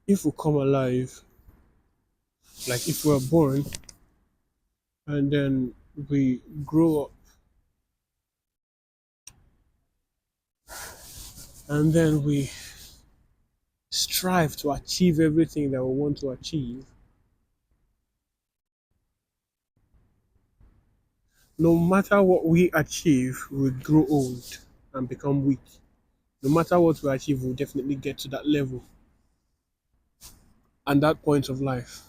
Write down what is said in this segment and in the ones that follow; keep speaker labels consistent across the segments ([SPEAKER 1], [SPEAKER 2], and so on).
[SPEAKER 1] if we come alive, like if we're born and then we grow up and then we strive to achieve everything that we want to achieve, no matter what we achieve, we grow old and become weak. No matter what we achieve, we'll definitely get to that level and that point of life.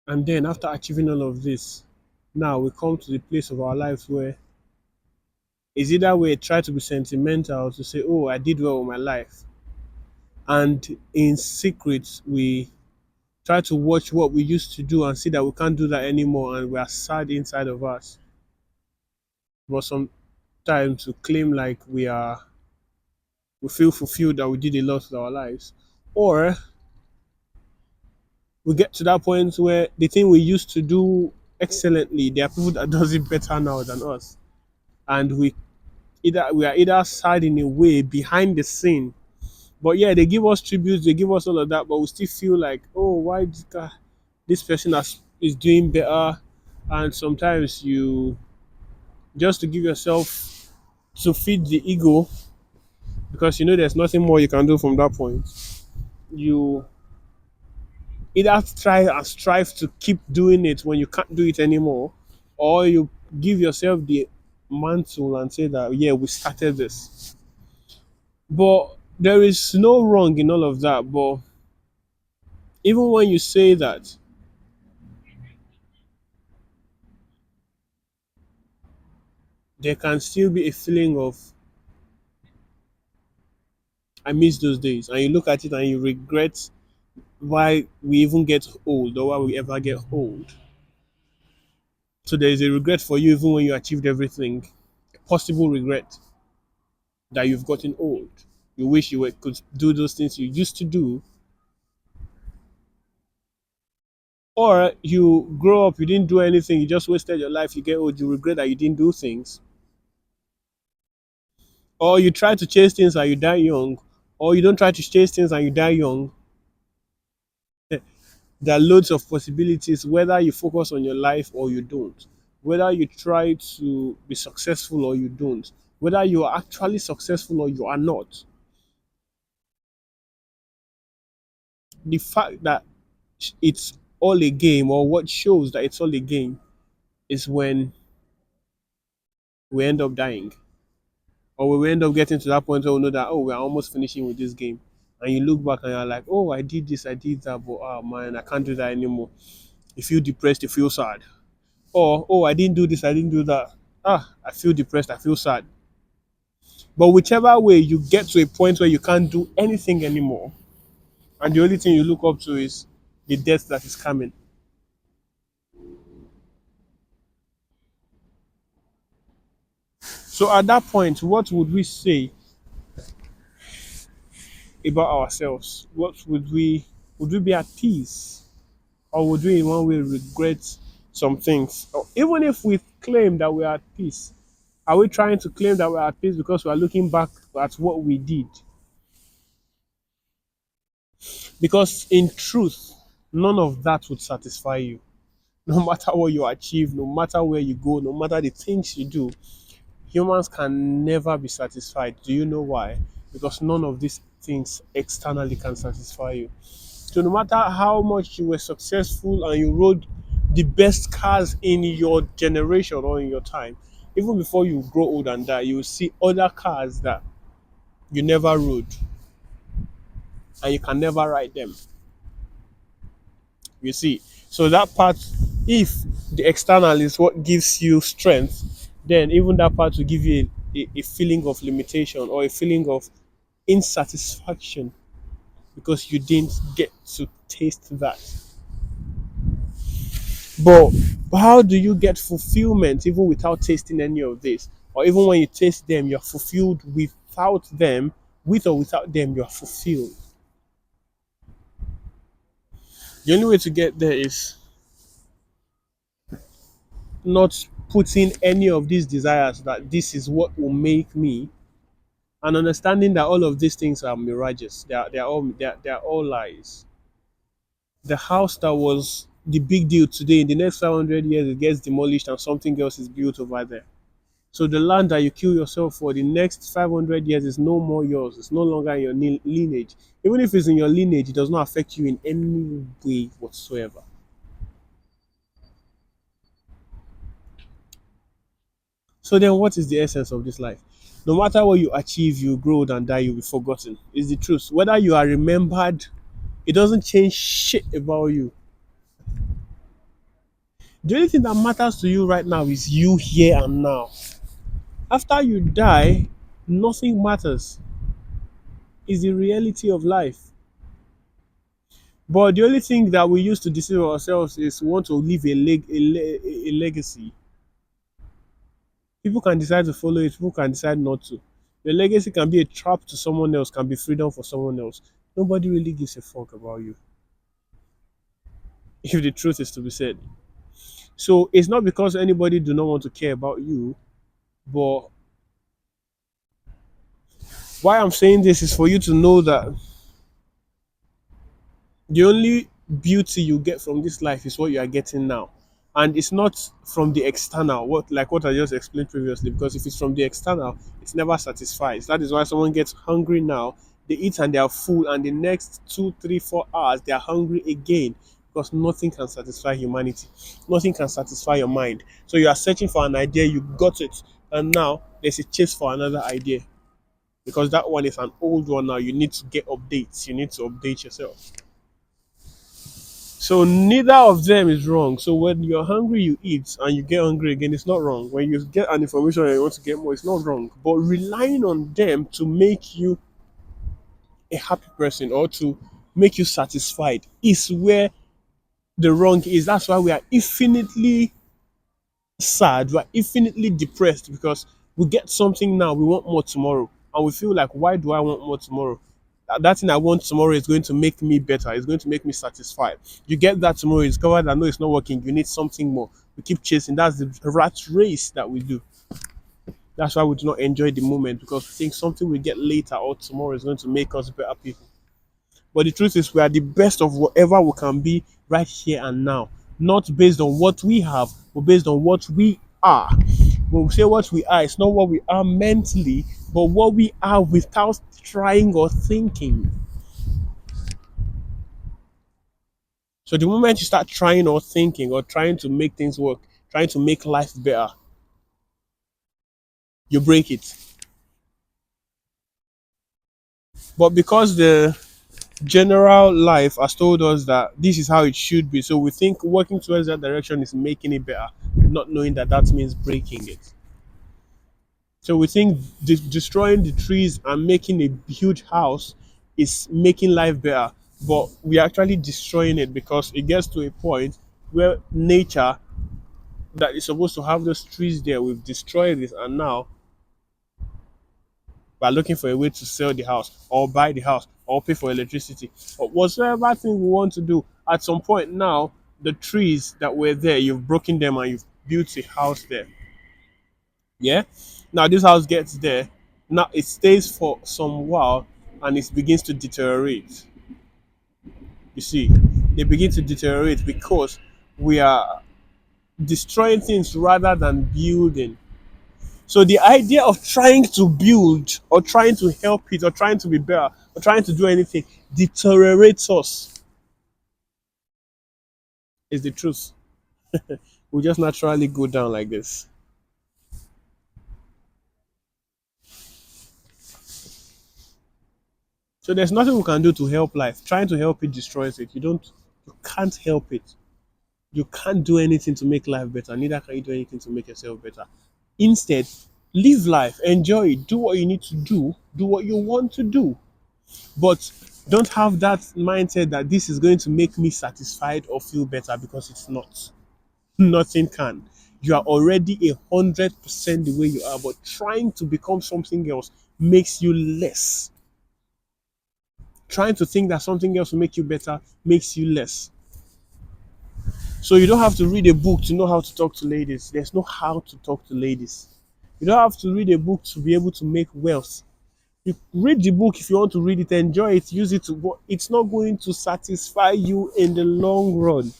[SPEAKER 1] And then after achieving all of this, now we come to the place of our lives where it's either we try to be sentimental to say, oh, I did well with my life. And in secret, we try to watch what we used to do and see that we can't do that anymore and we are sad inside of us. But sometimes we claim like we feel fulfilled that we did a lot with our lives. Or we get to that point where the thing we used to do excellently, there are people that does it better now than us. And we are either sad in a way behind the scene. But yeah, they give us tributes, they give us all of that, but we still feel like, oh, why this person is doing better? And sometimes you just to give yourself to feed the ego, because you know there's nothing more you can do from that point. You either try and strive to keep doing it when you can't do it anymore, or you give yourself the mantle and say that, yeah, we started this. But there is no wrong in all of that. But even when you say that, there can still be a feeling of, I miss those days. And you look at it and you regret why we even get old or why we ever get old. So there is a regret for you even when you achieved everything, a possible regret that you've gotten old. You wish could do those things you used to do, or you grow up, you didn't do anything, you just wasted your life. You get old, you regret that you didn't do things, or you try to chase things and you die young, or you don't try to chase things and you die young. There are loads of possibilities whether you focus on your life or you don't, whether you try to be successful or you don't, whether you are actually successful or you are not. The fact that it's all a game, or what shows that it's all a game, is when we end up dying, or we end up getting to that point where we know that, oh, we're almost finishing with this game, and you look back and you're like, oh, I did this, I did that, but oh man, I can't do that anymore. You feel depressed, you feel sad. Or, oh, I didn't do this, I didn't do that. I feel depressed, I feel sad. But whichever way, you get to a point where you can't do anything anymore, and the only thing you look up to is the death that is coming. So at that point, what would we say about ourselves? What would we be at peace, or would we in one way regret some things? Or even if we claim that we are at peace, are we trying to claim that we're at peace because we are looking back at what we did? Because in truth, none of that would satisfy you. No matter what you achieve, no matter where you go, no matter the things you do, humans can never be satisfied. Do you know why? Because none of these things externally can satisfy you. So no matter how much you were successful and you rode the best cars in your generation or in your time, even before you grow old and die, you will see other cars that you never rode and you can never ride them. You see, so that part, if the external is what gives you strength, then even that part will give you a feeling of limitation or a feeling of insatisfaction because you didn't get to taste that. But how do you get fulfillment even without tasting any of this? Or even when you taste them, you're fulfilled without them, with or without them, you're fulfilled. The only way to get there is not putting any of these desires that this is what will make me. and understanding that all of these things are mirages. They are all lies. The house that was the big deal today, in the next 500 years, it gets demolished and something else is built over there. So the land that you kill yourself for the next 500 years is no more yours. It's no longer in your lineage. Even if it's in your lineage, it does not affect you in any way whatsoever. So then, what is the essence of this life? No matter what you achieve, you grow old and die, you'll be forgotten. Is the truth. Whether you are remembered, it doesn't change shit about you. The only thing that matters to you right now is you here and now. After you die, nothing matters. It's the reality of life. But the only thing that we use to deceive ourselves is we want to leave a legacy. People can decide to follow it, people can decide not to. The legacy can be a trap to someone else, can be freedom for someone else. Nobody really gives a fuck about you, if the truth is to be said. So it's not because anybody do not want to care about you, but why I'm saying this is for you to know that the only beauty you get from this life is what you are getting now, and it's not from the external, what I just explained previously, because if it's from the external, it never satisfies. That is why someone gets hungry now, they eat and they are full, and the next 2 3 4 hours they are hungry again, because nothing can satisfy humanity, nothing can satisfy your mind. So you are searching for an idea, you got it, and now there's a chase for another idea, because that one is an old one. Now you need to get updates, you need to update yourself. So neither of them is wrong. So when you're hungry, you eat, and you get hungry again. It's not wrong. When you get an information and you want to get more, it's not wrong. But relying on them to make you a happy person or to make you satisfied is where the wrong is. That's why we are infinitely sad. We are infinitely depressed because we get something now, we want more tomorrow, and we feel like, why do I want more tomorrow? That thing I want tomorrow is going to make me better. It's going to make me satisfied. You get that tomorrow, you discover that no, it's not working. You need something more. We keep chasing. That's the rat race that we do. That's why we do not enjoy the moment, because we think something we get later or tomorrow is going to make us better people. But the truth is, we are the best of whatever we can be right here and now. Not based on what we have, but based on what we are. When we say what we are, it's not what we are mentally, but what we are without trying or thinking. So the moment you start trying or thinking or trying to make things work, trying to make life better, you break it. But because the general life has told us that this is how it should be, so we think working towards that direction is making it better, not knowing that that means breaking it. So we think destroying the trees and making a huge house is making life better, but we're actually destroying it, because it gets to a point where nature that is supposed to have those trees there, we've destroyed it, and now we're looking for a way to sell the house or buy the house or pay for electricity or whatsoever thing we want to do. At some point now, the trees that were there, you've broken them and you've built a house there. Yeah. Now this house gets there. Now it stays for some while and it begins to deteriorate. You see, they begin to deteriorate because we are destroying things rather than building. So the idea of trying to build or trying to help it or trying to be better or trying to do anything deteriorates us, is the truth. We just naturally go down like this. So there's nothing we can do to help life. Trying to help it destroys it. You can't help it. You can't do anything to make life better. Neither can you do anything to make yourself better. Instead, live life, enjoy it, do what you need to do what you want to do. But don't have that mindset that this is going to make me satisfied or feel better, because it's not. Nothing can. You are already 100% the way you are, but trying to become something else makes you less. Trying to think that something else will make you better makes you less. So you don't have to read a book to know how to talk to ladies. There's no how to talk to ladies. You don't have to read a book to be able to make wealth. You read the book if you want to read it, enjoy it, use it to, but it's not going to satisfy you in the long run.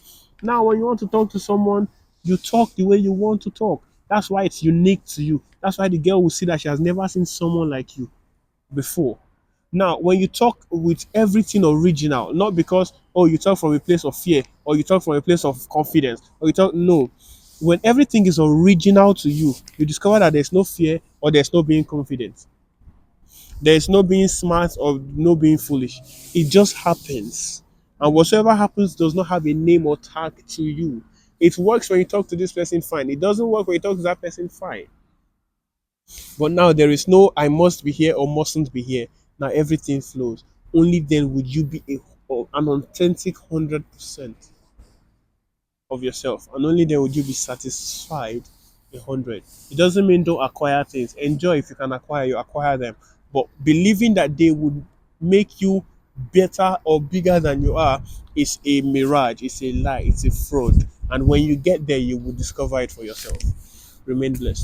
[SPEAKER 1] Now, when you want to talk to someone, you talk the way you want to talk. That's why it's unique to you. That's why the girl will see that she has never seen someone like you before. Now, when you talk with everything original, not because, oh, you talk from a place of fear or you talk from a place of confidence or you talk, no. When everything is original to you, you discover that there's no fear or there's no being confident. There's no being smart or no being foolish. It just happens. And whatsoever happens does not have a name or tag to you. It works when you talk to this person, fine. It doesn't work when you talk to that person, fine. But now there is no I must be here or mustn't be here. Now everything flows. Only then would you be an authentic 100% of yourself. And only then would you be satisfied 100. It doesn't mean don't acquire things. Enjoy if you can acquire, you acquire them. But believing that they would make you better or bigger than you are is a mirage, it's a lie, it's a fraud. And when you get there, you will discover it for yourself. Remain blessed.